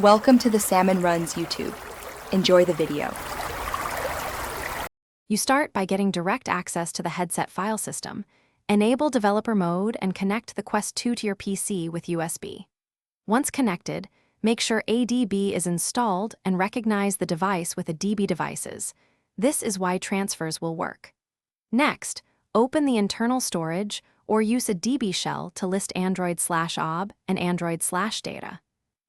Welcome to the Salmon Runs YouTube. Enjoy the video. You start by getting direct access to the headset file system, enable developer mode, and connect the Quest 2 to your PC with USB. Once connected, make sure ADB is installed and recognize the device with a DB devices. This is why transfers will work. Next, open the internal storage or use a DB shell to list Android/OB and Android/data.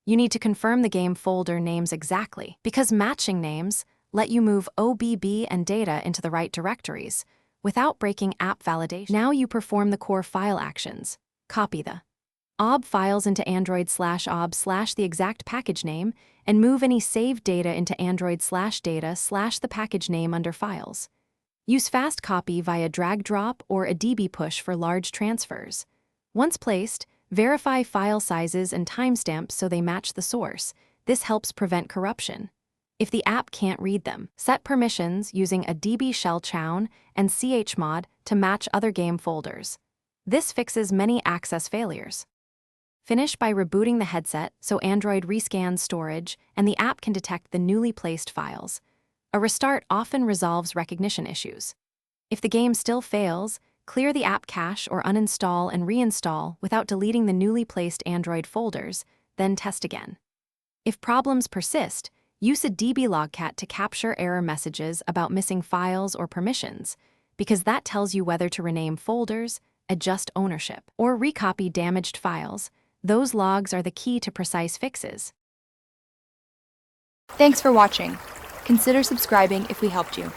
You need to confirm the game folder names exactly, because matching names let you move OBB and data into the right directories without breaking app validation. Now you perform the core file actions. Copy the OB files into Android/OB/ the exact package name and move any saved data into Android/data/ the package name under files. Use fast copy via drag drop or a DB push for large transfers. Once placed, verify file sizes and timestamps so they match the source. This helps prevent corruption. If the app can't read them, set permissions using a DB shell chown and chmod to match other game folders. This fixes many access failures. Finish by rebooting the headset so Android rescans storage and the app can detect the newly placed files. A restart often resolves recognition issues. If the game still fails, clear the app cache or uninstall and reinstall without deleting the newly placed Android folders, then test again. If problems persist, use a DB logcat to capture error messages about missing files or permissions, because that tells you whether to rename folders, adjust ownership, or recopy damaged files. Those logs are the key to precise fixes. Thanks for watching. Consider subscribing if we helped you.